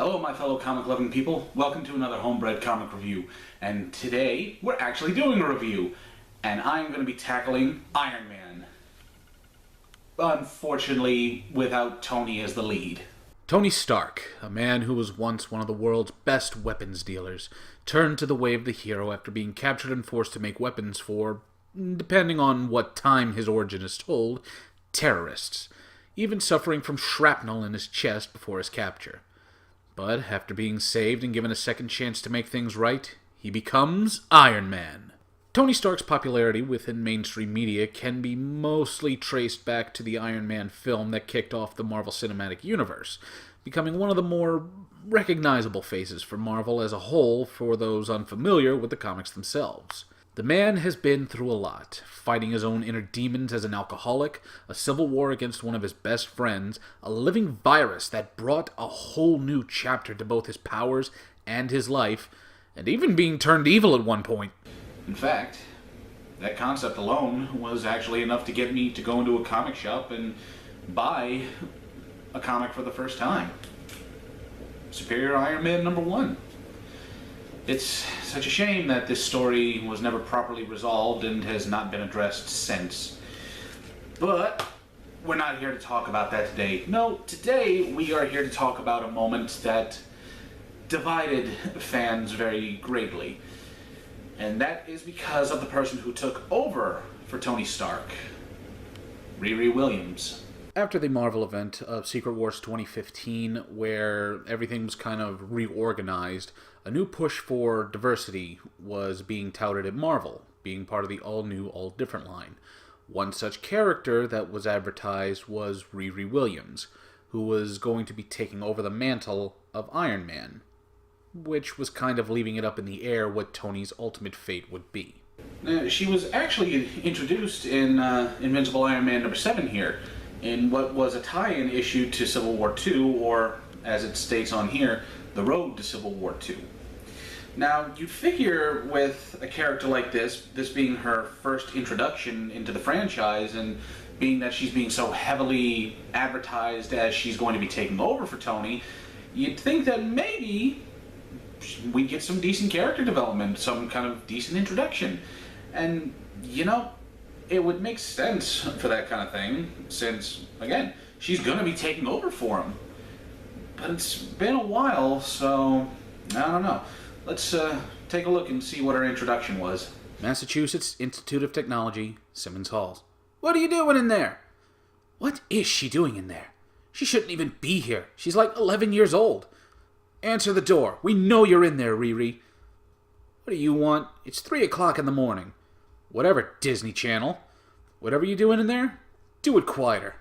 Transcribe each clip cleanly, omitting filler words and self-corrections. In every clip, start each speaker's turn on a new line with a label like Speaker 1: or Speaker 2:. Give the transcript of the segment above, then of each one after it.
Speaker 1: Hello, my fellow comic-loving people. Welcome to another Homebred Comic review. And today, we're actually doing a review. And I'm going to be tackling Iron Man. Unfortunately, without Tony as the lead.
Speaker 2: Tony Stark, a man who was once one of the world's best weapons dealers, turned to the way of the hero after being captured and forced to make weapons for, depending on what time his origin is told, terrorists, even suffering from shrapnel in his chest before his capture. But after being saved and given a second chance to make things right, he becomes Iron Man. Tony Stark's popularity within mainstream media can be mostly traced back to the Iron Man film that kicked off the Marvel Cinematic Universe, becoming one of the more recognizable faces for Marvel as a whole for those unfamiliar with the comics themselves. The man has been through a lot, fighting his own inner demons as an alcoholic, a civil war against one of his best friends, a living virus that brought a whole new chapter to both his powers and his life, and even being turned evil at one point.
Speaker 1: In fact, that concept alone was actually enough to get me to go into a comic shop and buy a comic for the first time. Superior Iron Man #1. It's such a shame that this story was never properly resolved and has not been addressed since. But we're not here to talk about that today. No, today we are here to talk about a moment that divided fans very greatly. And that is because of the person who took over for Tony Stark, Riri Williams.
Speaker 2: After the Marvel event of Secret Wars 2015, where everything was kind of reorganized, a new push for diversity was being touted at Marvel, being part of the all-new, all-different line. One such character that was advertised was Riri Williams, who was going to be taking over the mantle of Iron Man, which was kind of leaving it up in the air what Tony's ultimate fate would be.
Speaker 1: She was actually introduced in Invincible Iron Man #7 here, in what was a tie-in issue to Civil War II, or, as it states on here, The Road to Civil War II. Now, you'd figure with a character like this being her first introduction into the franchise, and being that she's being so heavily advertised as she's going to be taking over for Tony, you'd think that maybe we'd get some decent character development, some kind of decent introduction. And, you know, it would make sense for that kind of thing, since, again, she's going to be taking over for him. But it's been a while, so I don't know. Let's take a look and see what her introduction was.
Speaker 2: Massachusetts Institute of Technology, Simmons Halls. What are you doing in there? What is she doing in there? She shouldn't even be here. She's like 11 years old. Answer the door. We know you're in there, Riri. What do you want? It's 3 o'clock in the morning. Whatever, Disney Channel. Whatever you're doing in there, do it quieter.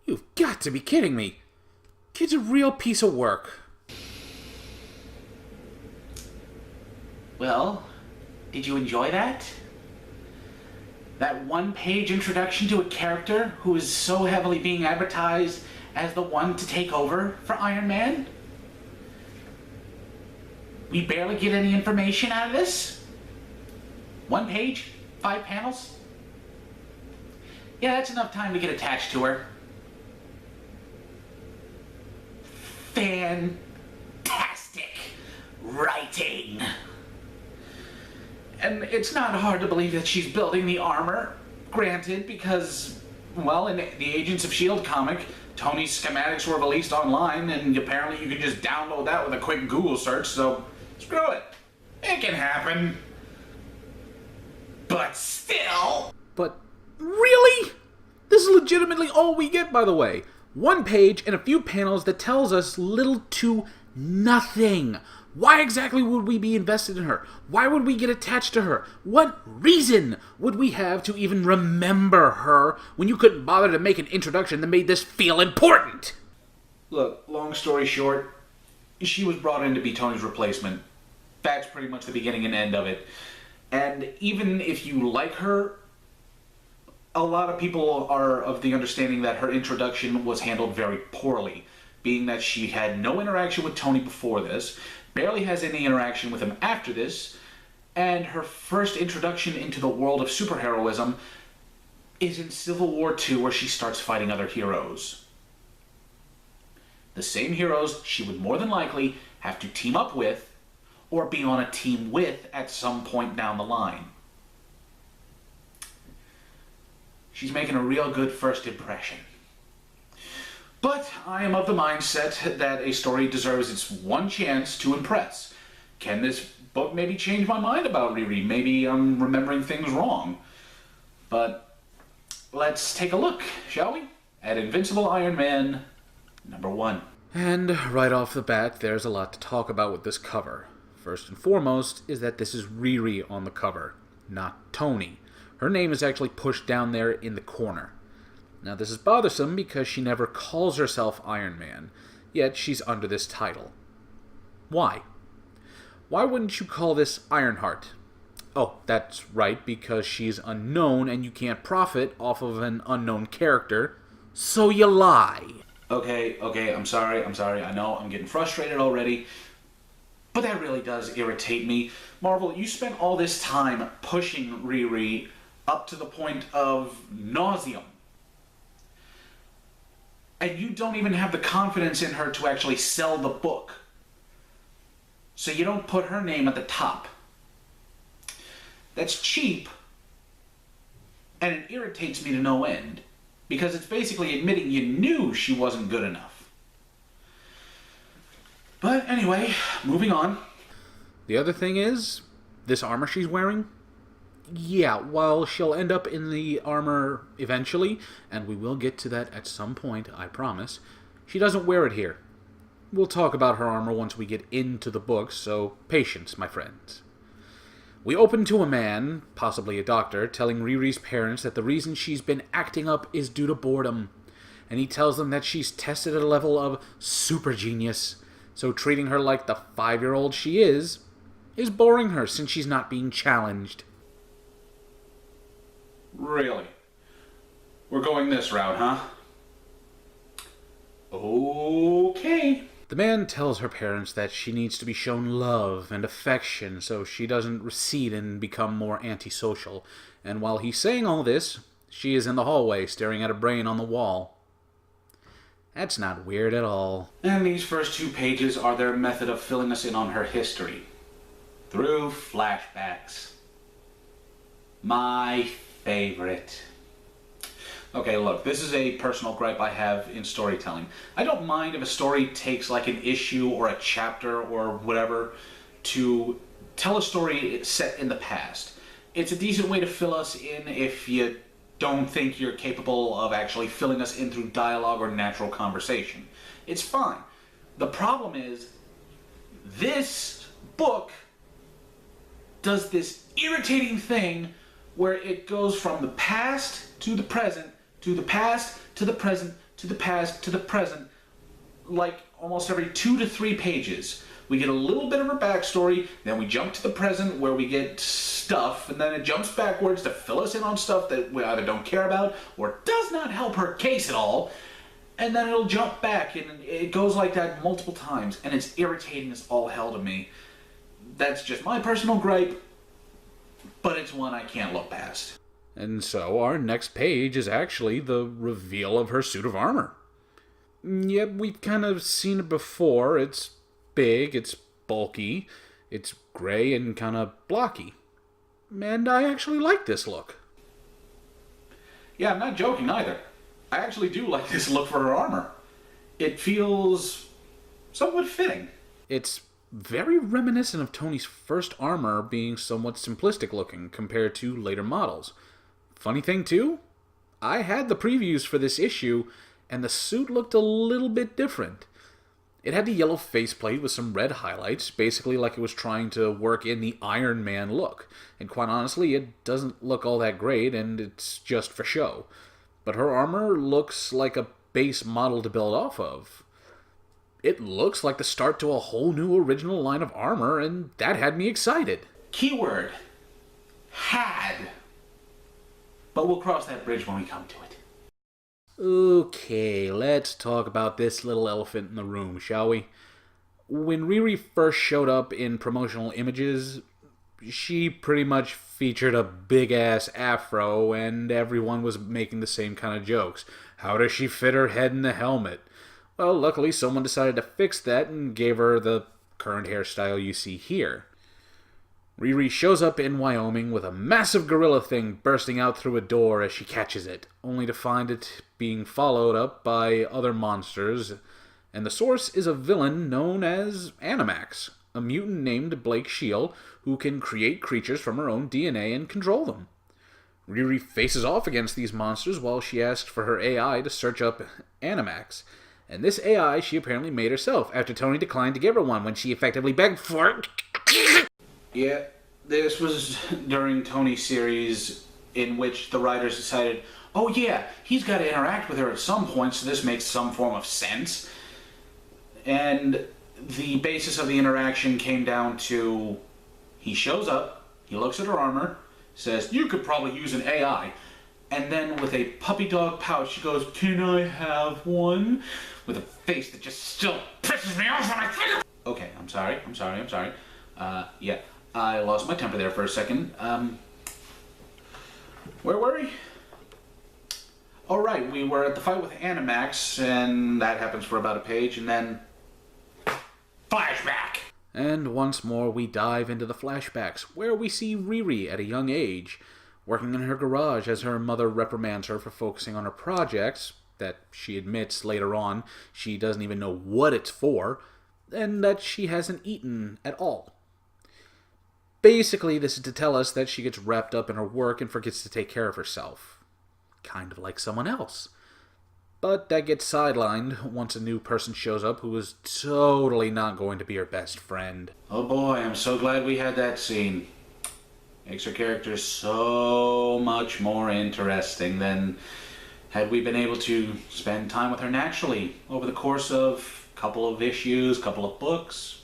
Speaker 2: You've got to be kidding me. Kid's a real piece of work.
Speaker 1: Well, did you enjoy that? That one-page introduction to a character who is so heavily being advertised as the one to take over for Iron Man? We barely get any information out of this? 1 page? 5 panels? Yeah, that's enough time to get attached to her. Fantastic writing. And it's not hard to believe that she's building the armor. Granted, because, well, in the Agents of S.H.I.E.L.D. comic, Tony's schematics were released online, and apparently you can just download that with a quick Google search, so screw it. It can happen. But still.
Speaker 2: But really? This is legitimately all we get, by the way. 1 page and a few panels that tells us little to nothing. Why exactly would we be invested in her? Why would we get attached to her? What reason would we have to even remember her when you couldn't bother to make an introduction that made this feel important?
Speaker 1: Look, long story short, she was brought in to be Tony's replacement. That's pretty much the beginning and end of it. And even if you like her, a lot of people are of the understanding that her introduction was handled very poorly, being that she had no interaction with Tony before this, barely has any interaction with him after this, and her first introduction into the world of superheroism is in Civil War II, where she starts fighting other heroes. the same heroes she would more than likely have to team up with or be on a team with at some point down the line. She's making a real good first impression. But I am of the mindset that a story deserves its one chance to impress. Can this book maybe change my mind about Riri? Maybe I'm remembering things wrong. But let's take a look, shall we? At Invincible Iron Man #1.
Speaker 2: And right off the bat, there's a lot to talk about with this cover. First and foremost is that this is Riri on the cover, not Tony. Her name is actually pushed down there in the corner. Now this is bothersome because she never calls herself Iron Man, yet she's under this title. Why? Why wouldn't you call this Ironheart? Oh, that's right, because she's unknown and you can't profit off of an unknown character, so you lie.
Speaker 1: Okay, I'm sorry, I know I'm getting frustrated already, but that really does irritate me. Marvel, you spent all this time pushing Riri up to the point of nauseam. And you don't even have the confidence in her to actually sell the book. So you don't put her name at the top. That's cheap, and it irritates me to no end, because it's basically admitting you knew she wasn't good enough. But anyway, moving on.
Speaker 2: The other thing is, this armor she's wearing, yeah, while she'll end up in the armor eventually, and we will get to that at some point, I promise, she doesn't wear it here. We'll talk about her armor once we get into the book, so patience, my friends. We open to a man, possibly a doctor, telling Riri's parents that the reason she's been acting up is due to boredom, and he tells them that she's tested at a level of super genius, so treating her like the 5-year-old she is boring her since she's not being challenged.
Speaker 1: Really? We're going this route, huh? Okay.
Speaker 2: The man tells her parents that she needs to be shown love and affection so she doesn't recede and become more antisocial, and while he's saying all this, she is in the hallway staring at a brain on the wall. That's not weird at all.
Speaker 1: And these first 2 pages are their method of filling us in on her history. Through flashbacks. My favorite. Okay, look, this is a personal gripe I have in storytelling. I don't mind if a story takes like an issue or a chapter or whatever to tell a story set in the past. It's a decent way to fill us in if you don't think you're capable of actually filling us in through dialogue or natural conversation. It's fine. The problem is, this book does this irritating thing where it goes from the past to the present, to the past, to the present, to the past, to the present, like almost every 2 to 3 pages. We get a little bit of her backstory, then we jump to the present where we get stuff, and then it jumps backwards to fill us in on stuff that we either don't care about or does not help her case at all, and then it'll jump back, and it goes like that multiple times, and it's irritating as all hell to me. That's just my personal gripe, but it's one I can't look past.
Speaker 2: And so our next page is actually the reveal of her suit of armor. Yep, we've kind of seen it before. It's big, it's bulky, it's gray and kind of blocky. And I actually like this look.
Speaker 1: Yeah, I'm not joking either. I actually do like this look for her armor. It feels somewhat fitting.
Speaker 2: It's very reminiscent of Tony's first armor being somewhat simplistic looking compared to later models. Funny thing too, I had the previews for this issue, and the suit looked a little bit different. It had the yellow faceplate with some red highlights, basically like it was trying to work in the Iron Man look. And quite honestly, it doesn't look all that great, and it's just for show. But her armor looks like a base model to build off of. It looks like the start to a whole new original line of armor, and that had me excited.
Speaker 1: Keyword. Had. But we'll cross that bridge when we come to it.
Speaker 2: Okay, let's talk about this little elephant in the room, shall we? When Riri first showed up in promotional images, she pretty much featured a big-ass afro, and everyone was making the same kind of jokes. How does she fit her head in the helmet? Well, luckily someone decided to fix that and gave her the current hairstyle you see here. Riri shows up in Wyoming with a massive gorilla thing bursting out through a door as she catches it, only to find it being followed up by other monsters, and the source is a villain known as Animax, a mutant named Blake Shield who can create creatures from her own DNA and control them. Riri faces off against these monsters while she asks for her AI to search up Animax, and this AI she apparently made herself after Tony declined to give her one when she effectively begged for it.
Speaker 1: Yeah, this was during Tony's series in which the writers decided, oh yeah, he's got to interact with her at some point, so this makes some form of sense. And the basis of the interaction came down to, he shows up, he looks at her armor, says, you could probably use an AI. And then with a puppy dog pout, she goes, can I have one? With a face that just still pisses me off when I think of it. Okay, I'm sorry. Yeah, I lost my temper there for a second. Where were we? Oh, right, we were at the fight with Animax, and that happens for about a page, and then flashback.
Speaker 2: And once more we dive into the flashbacks, where we see Riri at a young age, working in her garage as her mother reprimands her for focusing on her projects, that she admits later on she doesn't even know what it's for, and that she hasn't eaten at all. Basically, this is to tell us that she gets wrapped up in her work and forgets to take care of herself. Kind of like someone else. But that gets sidelined once a new person shows up who is totally not going to be her best friend.
Speaker 1: Oh boy, I'm so glad we had that scene. Makes her character so much more interesting than had we been able to spend time with her naturally over the course of a couple of issues, couple of books,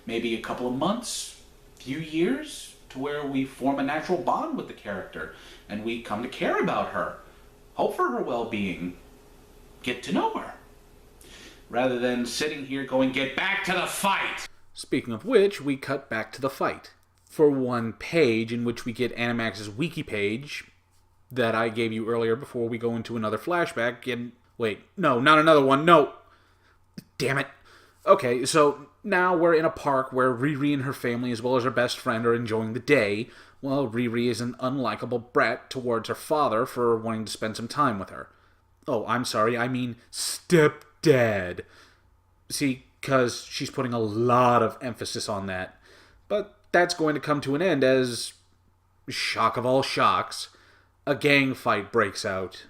Speaker 1: maybe a couple of months, few years, to where we form a natural bond with the character and we come to care about her, hope for her well-being, get to know her, rather than sitting here going, get back to the fight!
Speaker 2: Speaking of which, we cut back to the fight. For one page in which we get Animax's wiki page that I gave you earlier before we go into another flashback. And wait, no, not another one, no! Damn it. Okay, so now we're in a park where Riri and her family as well as her best friend are enjoying the day, while Riri is an unlikable brat towards her father for wanting to spend some time with her. Oh, I'm sorry, I mean stepdad. See, because she's putting a lot of emphasis on that. But that's going to come to an end as, shock of all shocks, a gang fight breaks out.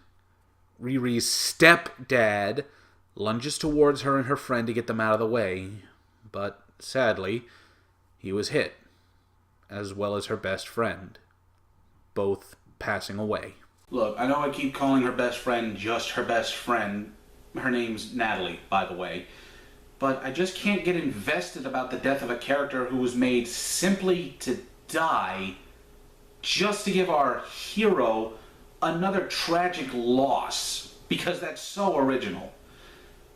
Speaker 2: Riri's stepdad lunges towards her and her friend to get them out of the way, but sadly, he was hit, as well as her best friend, both passing away.
Speaker 1: Look, I know I keep calling her best friend just her best friend. Her name's Natalie, by the way. But I just can't get invested about the death of a character who was made simply to die just to give our hero another tragic loss, because that's so original.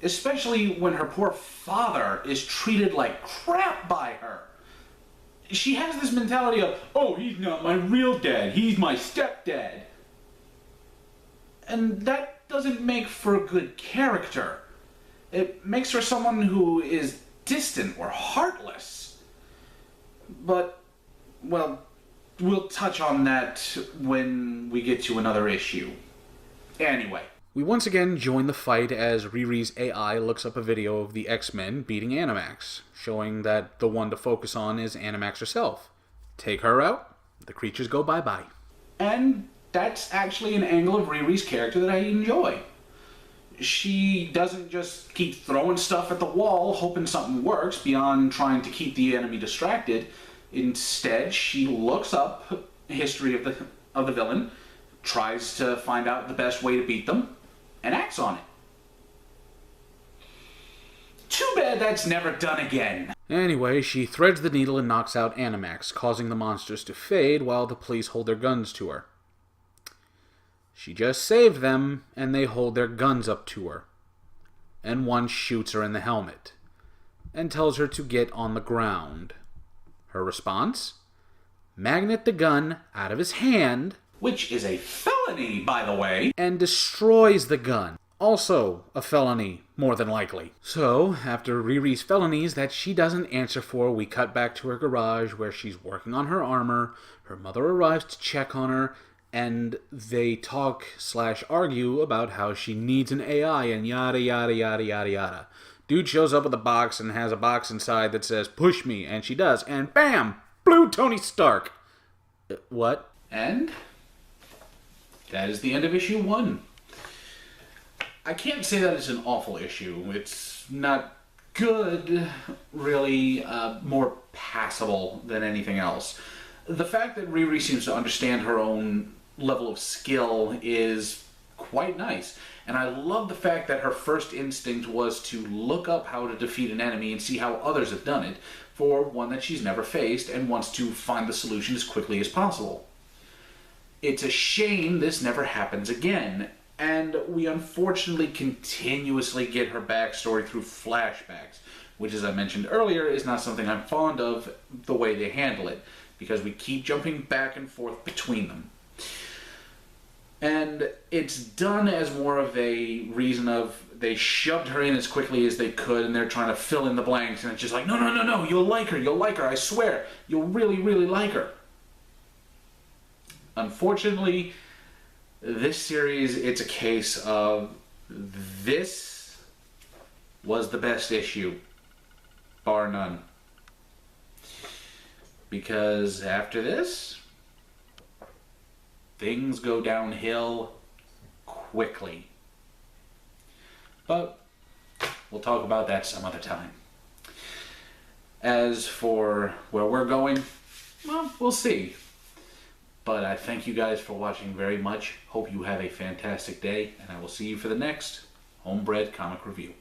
Speaker 1: Especially when her poor father is treated like crap by her. She has this mentality of, oh, he's not my real dad, he's my stepdad. And that doesn't make for a good character. It makes her someone who is distant or heartless. But, well, we'll touch on that when we get to another issue. Anyway.
Speaker 2: We once again join the fight as Riri's AI looks up a video of the X-Men beating Animax, showing that the one to focus on is Animax herself. Take her out, the creatures go bye-bye.
Speaker 1: And that's actually an angle of Riri's character that I enjoy. She doesn't just keep throwing stuff at the wall hoping something works beyond trying to keep the enemy distracted. Instead, she looks up history of the villain, tries to find out the best way to beat them, and acts on it. Too bad that's never done again.
Speaker 2: Anyway, she threads the needle and knocks out Animax, causing the monsters to fade while the police hold their guns to her. She just saved them, and they hold their guns up to her. And one shoots her in the helmet, and tells her to get on the ground. Her response? Magnet the gun out of his hand,
Speaker 1: which is a felony, by the way,
Speaker 2: and destroys the gun. Also a felony, more than likely. So, after Riri's felonies that she doesn't answer for, we cut back to her garage where she's working on her armor. Her mother arrives to check on her, and they talk/argue about how she needs an AI and yada yada yada yada yada. Dude shows up with a box and has a box inside that says, "Push me," and she does, and bam! Blue Tony Stark! What?
Speaker 1: And that is the end of issue 1. I can't say that it's an awful issue. It's not good, really, more passable than anything else. The fact that Riri seems to understand her own level of skill is quite nice. And I love the fact that her first instinct was to look up how to defeat an enemy and see how others have done it, for one that she's never faced and wants to find the solution as quickly as possible. It's a shame this never happens again, and we unfortunately continuously get her backstory through flashbacks, which, as I mentioned earlier, is not something I'm fond of the way they handle it, because we keep jumping back and forth between them. And it's done as more of a reason of they shoved her in as quickly as they could and they're trying to fill in the blanks, and it's just like, no, you'll like her, I swear, you'll really, really like her. Unfortunately, this series, it's a case of this was the best issue, bar none. Because after this, things go downhill quickly. But we'll talk about that some other time. As for where we're going, well, we'll see. But I thank you guys for watching very much. Hope you have a fantastic day, and I will see you for the next HomeBred Comic Review.